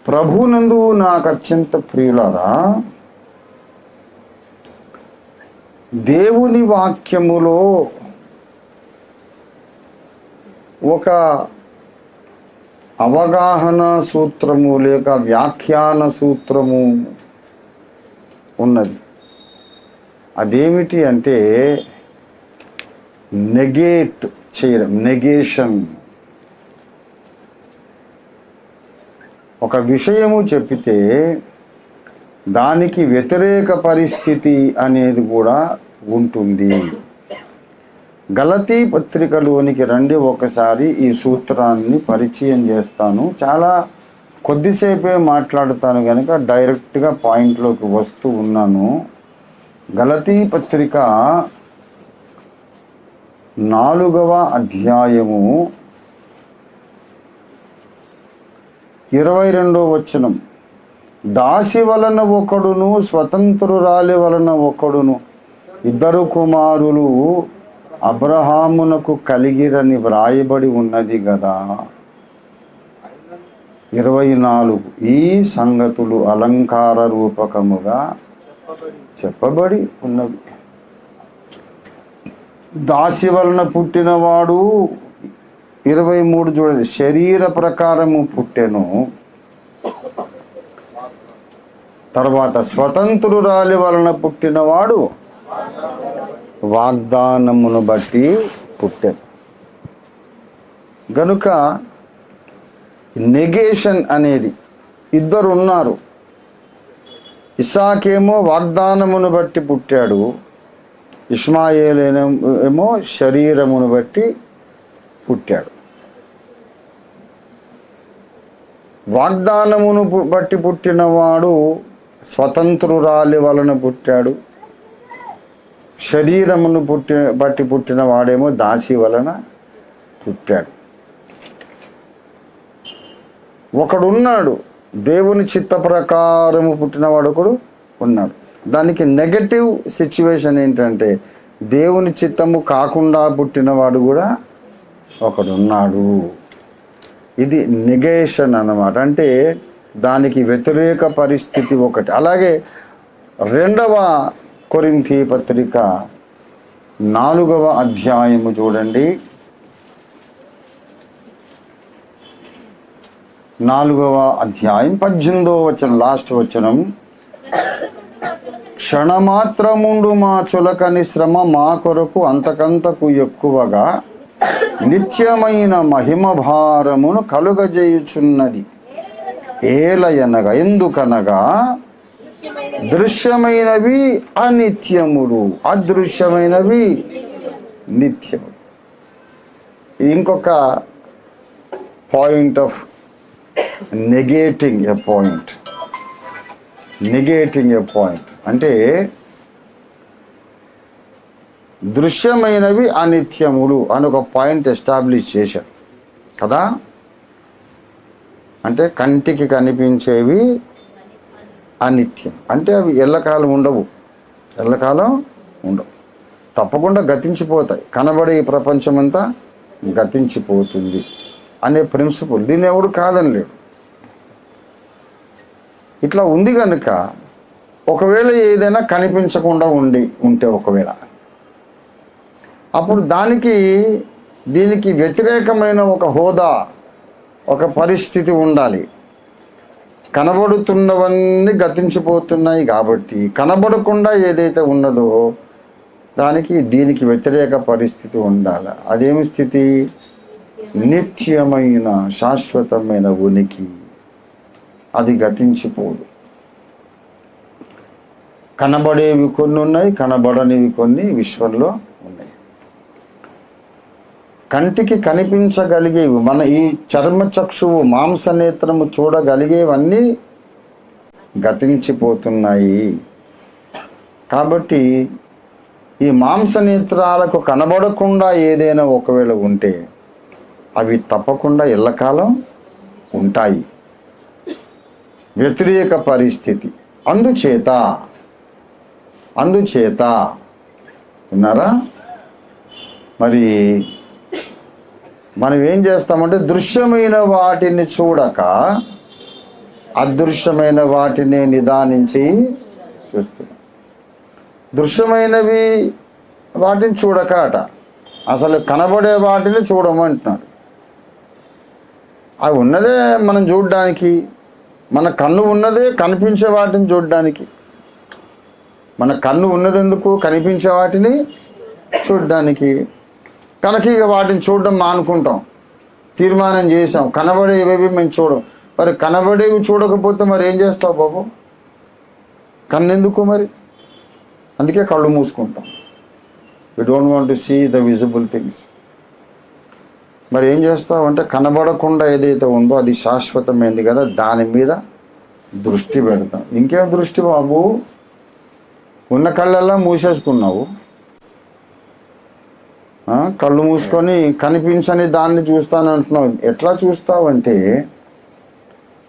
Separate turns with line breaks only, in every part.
ప్రభునందు నాకు అత్యంత ప్రియులారా, దేవుని వాక్యములో ఒక అవగాహన సూత్రము లేక వ్యాఖ్యాన సూత్రము ఉన్నది. అదేమిటి అంటే నెగేట్ చేయడం, నెగేషన్. ఒక విషయము చెప్పితే దానికి వ్యతిరేక పరిస్థితి అనేది కూడా ఉంటుంది. గలతీ పత్రికలోనికి రండి, ఒకసారి ఈ సూత్రాన్ని పరిచయం చేస్తాను. చాలా కొద్దిసేపే మాట్లాడుతాను కనుక డైరెక్ట్గా పాయింట్లోకి వస్తూ ఉన్నాను. గలతీ పత్రిక 4వ అధ్యాయము 22వ వచనం. దాసి వలన ఒకడును స్వతంత్రురాలి వలన ఒకడును, ఇద్దరు కుమారులు అబ్రహామునకు కలిగిరని వ్రాయబడి ఉన్నది కదా. 24. ఈ సంగతులు అలంకార రూపకముగా చెప్పబడి ఉన్నవి. దాసి వలన పుట్టినవాడు 23 చూడండి, శరీర ప్రకారము పుట్టెను. తర్వాత స్వతంత్రురాలి వలన పుట్టినవాడు వాగ్దానమును బట్టి పుట్టెను. గనుక నెగేషన్ అనేది, ఇద్దరు ఉన్నారు. ఇస్సాకేమో వాగ్దానమును బట్టి పుట్టాడు, ఇష్మాయేలేమో శరీరమును బట్టి పుట్టాడు. వాగ్దానమును బట్టి పుట్టినవాడు స్వతంత్రురాలి వలన పుట్టాడు, శరీరమును బట్టి పుట్టిన వాడేమో దాసి వలన పుట్టాడు. ఒకడున్నాడు, దేవుని చిత్త ప్రకారము పుట్టినవాడు ఒకడు ఉన్నాడు. దానికి నెగటివ్ సిచ్యువేషన్ ఏంటంటే దేవుని చిత్తము కాకుండా పుట్టినవాడు కూడా ఒకడున్నాడు. ఇది నెగేషన్ అన్నమాట. అంటే దానికి వ్యతిరేక పరిస్థితి ఒకటి. అలాగే 2వ కొరింథీ పత్రిక 4వ అధ్యాయము చూడండి. 4వ అధ్యాయం 18వ వచనం, లాస్ట్ వచనం. క్షణమాత్రముండు మా చులకని శ్రమ మా కొరకు అంతకంతకు ఎక్కువగా నిత్యమైన మహిమ భారమును కలుగజేయుచున్నది. ఏలయనగా, ఎందుకనగా దృశ్యమైనవి అనిత్యములు, అదృశ్యమైనవి నిత్యములు. ఇంకొక point of negating a point. Negating a point అంటే దృశ్యమైనవి అనిత్యములు అని ఒక పాయింట్ ఎస్టాబ్లిష్ చేశారు కదా. అంటే కంటికి కనిపించేవి అనిత్యం, అంటే అవి ఎల్లకాలం ఉండవు, ఎల్లకాలం ఉండవు, తప్పకుండా గతించిపోతాయి. కనబడే ఈ ప్రపంచమంతా గతించిపోతుంది అనే ప్రిన్సిపల్, దీన్ని ఎవడు కాదనలేడు. ఇట్లా ఉంది కనుక ఒకవేళ ఏదైనా కనిపించకుండా ఉంటే ఒకవేళ, అప్పుడు దీనికి వ్యతిరేకమైన ఒక హోదా, ఒక పరిస్థితి ఉండాలి. కనబడుతున్నవన్నీ గతించిపోతున్నాయి కాబట్టి కనబడకుండా ఏదైతే ఉన్నదో దీనికి వ్యతిరేక పరిస్థితి ఉండాలి. అదేమి స్థితి? నిత్యమైన శాశ్వతమైన ఉనికి, అది గతించిపోదు. కనబడేవి కొన్ని ఉన్నాయి, కనబడనివి కొన్ని విశ్వంలో ఉన్నాయి. కంటికి కనిపించగలిగేవి, మన ఈ చర్మచక్షువు మాంసనేత్రము చూడగలిగేవన్నీ గతించిపోతున్నాయి. కాబట్టి ఈ మాంసనేత్రాలకు కనబడకుండా ఏదైనా ఒకవేళ ఉంటే అవి తప్పకుండా ఎల్లకాలం ఉంటాయి. వ్యతిరేక పరిస్థితి. అందుచేత విన్నారా? మరి మనం ఏం చేస్తామంటే దృశ్యమైన వాటిని చూడక అదృశ్యమైన వాటిని నిదానించి చూస్తున్నాం. దృశ్యమైనవి వాటిని చూడక అట, అసలు కనబడే వాటిని చూడమంటున్నాడు. అవి ఉన్నదే మనం చూడడానికి, మన కన్ను ఉన్నదే కనిపించే వాటిని చూడడానికి. మన కన్ను ఉన్నదెందుకు? కనిపించే వాటిని చూడడానికి. కనుక ఇక వాటిని చూడడం మానుకుంటాం, తీర్మానం చేసాం. కనబడేవి మేము చూడం. మరి కనబడేవి చూడకపోతే మరి ఏం చేస్తావు బాబు? కన్నెందుకు మరి? అందుకే కళ్ళు మూసుకుంటాం. We don't want to see the visible things. మరి ఏం చేస్తావు అంటే, కనబడకుండా ఏదైతే ఉందో అది శాశ్వతమైంది కదా, దాని మీద దృష్టి పెడతాం. ఇంకేం దృష్టి బాబు? ఉన్న కళ్ళల్లా మూసేసుకున్నావు. కళ్ళు మూసుకొని కనిపించని దాన్ని చూస్తానంటున్నావు. ఎట్లా చూస్తావంటే,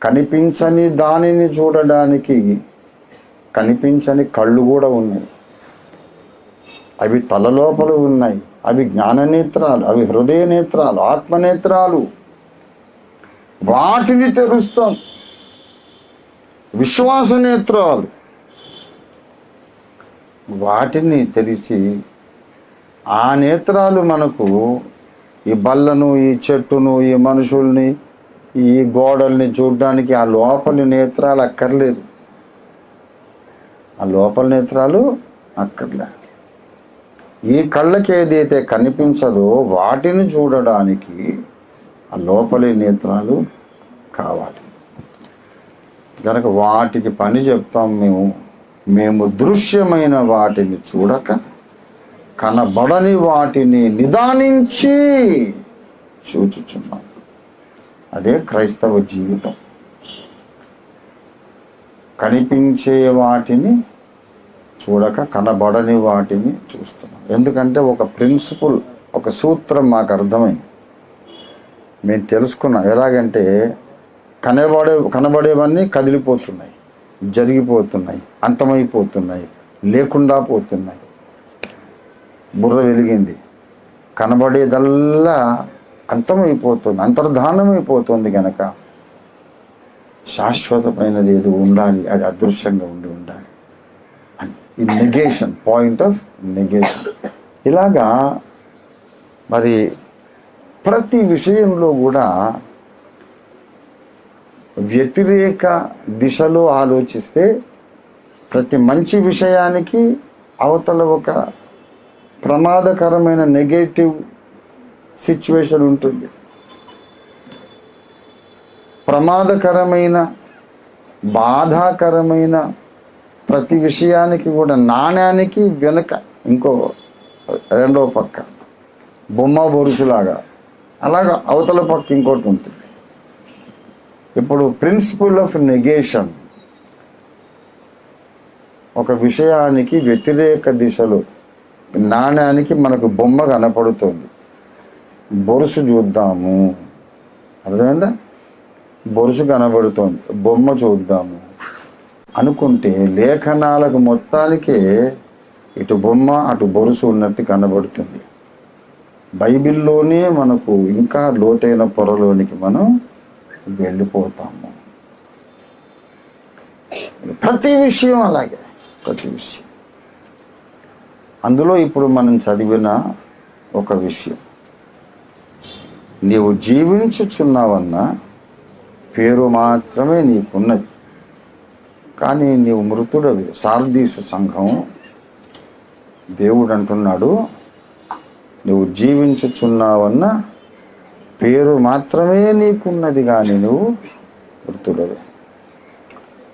కనిపించని దానిని చూడడానికి కనిపించని కళ్ళు కూడా ఉన్నాయి. అవి తలలోపల ఉన్నాయి. అవి జ్ఞాననేత్రాలు, అవి హృదయ నేత్రాలు, ఆత్మనేత్రాలు. వాటిని తెరుస్తాం. విశ్వాస నేత్రాలు. వాటిని తెరిచి ఆ నేత్రాలు మనకు ఈ బల్లను, ఈ చెట్టును, ఈ మనుషుల్ని, ఈ గోడల్ని చూడడానికి ఆ లోపలి నేత్రాలు అక్కర్లేదు. ఆ లోపల నేత్రాలు అక్కర్లే. ఈ కళ్ళకి ఏదైతే కనిపించదో వాటిని చూడడానికి ఆ లోపలి నేత్రాలు కావాలి. కనుక వాటికి పని చెప్తాం మేము దృశ్యమైన వాటిని చూడక కనబడని వాటిని నిదానించి చూచుచున్నాం. అదే క్రైస్తవ జీవితం. కనిపించే వాటిని చూడక కనబడని వాటిని చూస్తున్నాం. ఎందుకంటే ఒక ప్రిన్సిపల్, ఒక సూత్రం మాకు అర్థమైంది, మేము తెలుసుకున్నాం. ఎలాగంటే కనబడేవన్నీ కదిలిపోతున్నాయి, జరిగిపోతున్నాయి, అంతమైపోతున్నాయి, లేకుండా పోతున్నాయి. బుర్ర వెలిగింది. కనబడేదల్లా అంతమైపోతుంది, అంతర్ధానమైపోతుంది. కనుక శాశ్వతమైనది ఏదో ఉండాలి, అది అదృశ్యంగా ఉండాలి. ఈ నెగేషన్, పాయింట్ ఆఫ్ నెగేషన్. ఇలాగా మరి ప్రతి విషయంలో కూడా వ్యతిరేక దిశలో ఆలోచిస్తే ప్రతి మంచి విషయానికి అవతల ఒక ప్రమాదకరమైన నెగటివ్ సిచ్యువేషన్ ఉంటుంది. ప్రమాదకరమైన, బాధాకరమైన ప్రతి విషయానికి కూడా నాణ్యానికి వెనుక ఇంకో రెండో పక్క బొమ్మ బొరుసులాగా అలాగా అవతల పక్క ఇంకోటి ఉంటుంది. ఇప్పుడు ప్రిన్సిపల్ ఆఫ్ నెగేషన్, ఒక విషయానికి వ్యతిరేక దిశలో నాణ్యానికి మనకు బొమ్మ కనపడుతుంది. బొరుసు చూద్దాము, అర్థమైందా? బొరుసు కనబడుతోంది, బొమ్మ చూద్దాము అనుకుంటే లేఖనాలకు మొత్తానికే ఇటు బొమ్మ అటు బొరుసు ఉన్నట్టు కనబడుతుంది. బైబిల్లోనే మనకు ఇంకా లోతైన పొరలోనికి మనం వెళ్ళిపోతాము. ప్రతి విషయం అలాగే, ప్రతి విషయం. అందులో ఇప్పుడు మనం చదివిన ఒక విషయం, నీవు జీవించుచున్నావన్న పేరు మాత్రమే నీకున్నది, కానీ నీవు మృతుడవి. సార్దీసు సంఘం దేవుడు అంటున్నాడు, నువ్వు జీవించుచున్నావన్న పేరు మాత్రమే నీకున్నది, కానీ నువ్వు మృతుడవే.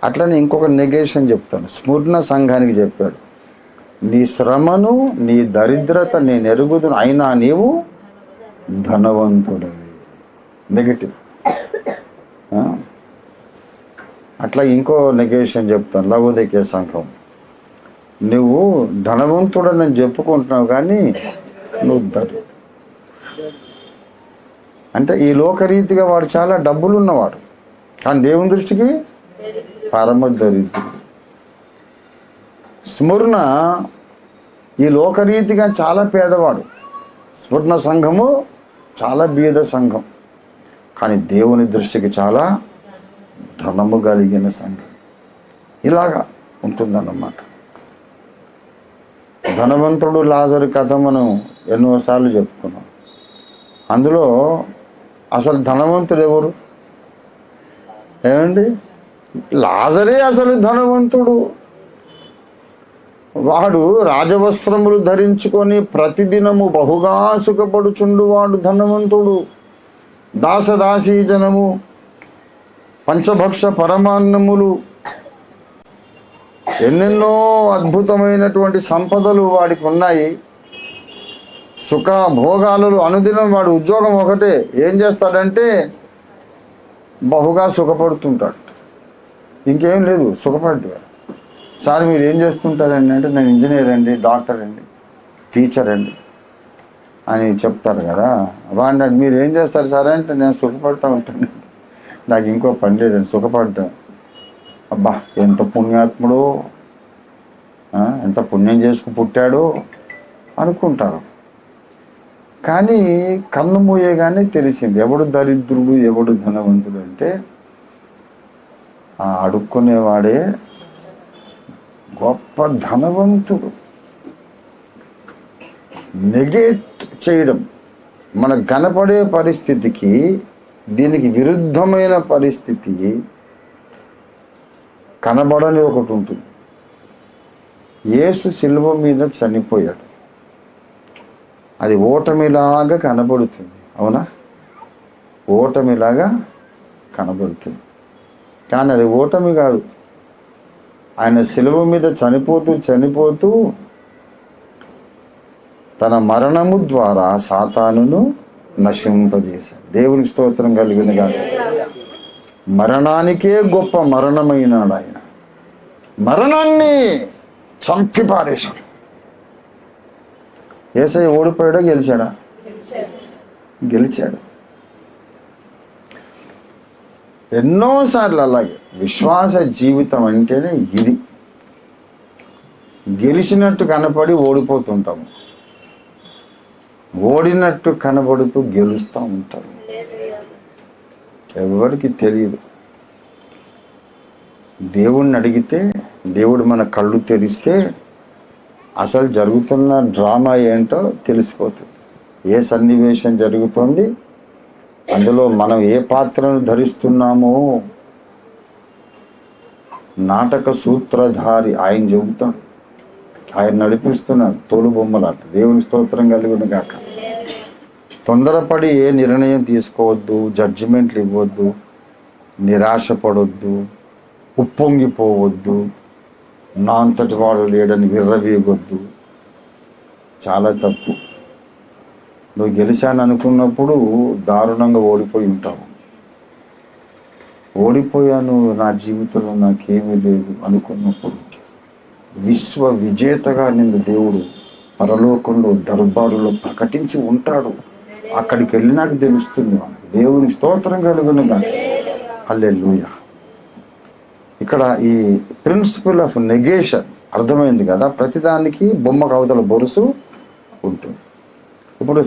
అట్లనే ఇంకొక నెగేషన్ చెప్తాను. స్మరణ సంఘానికి చెప్పాడు, నీ శ్రమను నీ దరిద్రత నేను ఎరుగుదును, అయినా నీవు ధనవంతుడవి. నెగటివ్. అట్లా ఇంకో నెగేషన్ చెప్తాను. లవోదికీయ సంఘం, నువ్వు ధనవంతుడని చెప్పుకుంటున్నావు కానీ నువ్వు అంటే ఈ లోకరీతిగా వాడు చాలా డబ్బులు ఉన్నవాడు, కానీ దేవుని దృష్టికి పరమ దరిద్రుడు. స్మరణ ఈ లోకరీతిగా చాలా పేదవాడు. స్మరణ సంఘము చాలా బీద సంఘం, కానీ దేవుని దృష్టికి చాలా ధనము కలిగిన సంఘం. ఇలాగా ఉంటుందన్నమాట. ధనవంతుడు లాజరు కథ మనం ఎన్నోసార్లు చెప్పుకున్నాం. అందులో అసలు ధనవంతుడు ఎవరు? ఏమండి, లాజరే అసలు ధనవంతుడు. వాడు రాజవస్త్రములు ధరించుకొని ప్రతిదినము బహుగా సుఖపడుచుండు వాడు ధనవంతుడు. దాసదాసీ జనము, పంచభక్ష పరమాన్నములు, ఎన్నెన్నో అద్భుతమైనటువంటి సంపదలు వాడికి ఉన్నాయి. సుఖ భోగాలలో అనుదినం వాడు ఉద్యోగం ఒకటే, ఏం చేస్తాడంటే బహుగా సుఖపడుతుంటాడు. ఇంకేం లేదు, సుఖపడ్డా. సార్ మీరు ఏం చేస్తుంటారండి అంటే, నేను ఇంజనీర్ అండి, డాక్టర్ అండి, టీచర్ అండి అని చెప్తారు కదా. వాడిని మీరు ఏం చేస్తారు సార్ అంటే, నేను సుఖపడుతూ ఉంటాను, నాకు ఇంకో పని లేదని సుఖపడ్డా. అబ్బా ఎంత పుణ్యాత్ముడు, ఎంత పుణ్యం చేసుకుని పుట్టాడో అనుకుంటారు. కానీ కన్ను మూయగానే తెలిసింది ఎవడు దరిద్రుడు ఎవడు ధనవంతుడు అంటే, అడుక్కునేవాడే గొప్ప ధనవంతుడు. నెగేట్ చేయడం, మనకు కనపడే పరిస్థితికి దీనికి విరుద్ధమైన పరిస్థితి కనబడని ఒకటి ఉంటుంది. యేసు శిలువ మీద చనిపోయాడు, అది ఓటమిలాగా కనబడుతుంది. అవునా? ఓటమిలాగా కనబడుతుంది, కానీ అది ఓటమి కాదు. ఆయన శిలువ మీద చనిపోతూ తన మరణము ద్వారా సాతానును నశింపజేశాడు. దేవునికి స్తోత్రం కలిగినగా. మరణానికే గొప్ప మరణమైనాడు ఆయన. మరణాన్ని చంపి పారేశాడు. యేసయ్య ఓడిపోయాడా గెలిచాడా? గెలిచాడు. ఎన్నోసార్లు అలాగే విశ్వాస జీవితం అంటేనే ఇది. గెలిచినట్టు కనపడి ఓడిపోతుంటాము, ఓడినట్టు కనబడుతూ గెలుస్తూ ఉంటారు. ఎవరికి తెలియదు. దేవుణ్ణి అడిగితే, దేవుడు మన కళ్ళు తెరిస్తే అసలు జరుగుతున్న డ్రామా ఏంటో తెలిసిపోతుంది. ఏ సన్నివేశం జరుగుతుంది, అందులో మనం ఏ పాత్రను ధరిస్తున్నామో నాటక సూత్రధారి ఆయన చెబుతాడు. ఆయన నడిపిస్తున్నాడు తోలుబొమ్మలాట. దేవుని స్తోత్రం కలుగును గాక. తొందరపడి ఏ నిర్ణయం తీసుకోవద్దు, జడ్జిమెంట్లు ఇవ్వద్దు, నిరాశపడొద్దు, ఉప్పొంగిపోవద్దు, నా అంతటి వాడు లేడని విర్రవీగొద్దు. చాలా తప్పు. నువ్వు గెలిచాను అనుకున్నప్పుడు దారుణంగా ఓడిపోయి ఉంటావు. ఓడిపోయాను, నా జీవితంలో నాకేమీ లేదు అనుకున్నప్పుడు విశ్వ విజేతగా నిన్ను దేవుడు పరలోకంలో దర్బారులో ప్రకటించి ఉంటాడు. అక్కడికి వెళ్ళినాక తెలుస్తుంది మనకు. దేవుని స్తోత్రం కలుగునుగా. హల్లెలూయా. ఇక్కడ ఈ ప్రిన్సిపల్ ఆఫ్ నెగేషన్ అర్థమైంది కదా. ప్రతిదానికి బొమ్మకు అవతల బొరుసు ఉంటుంది. ఇప్పుడు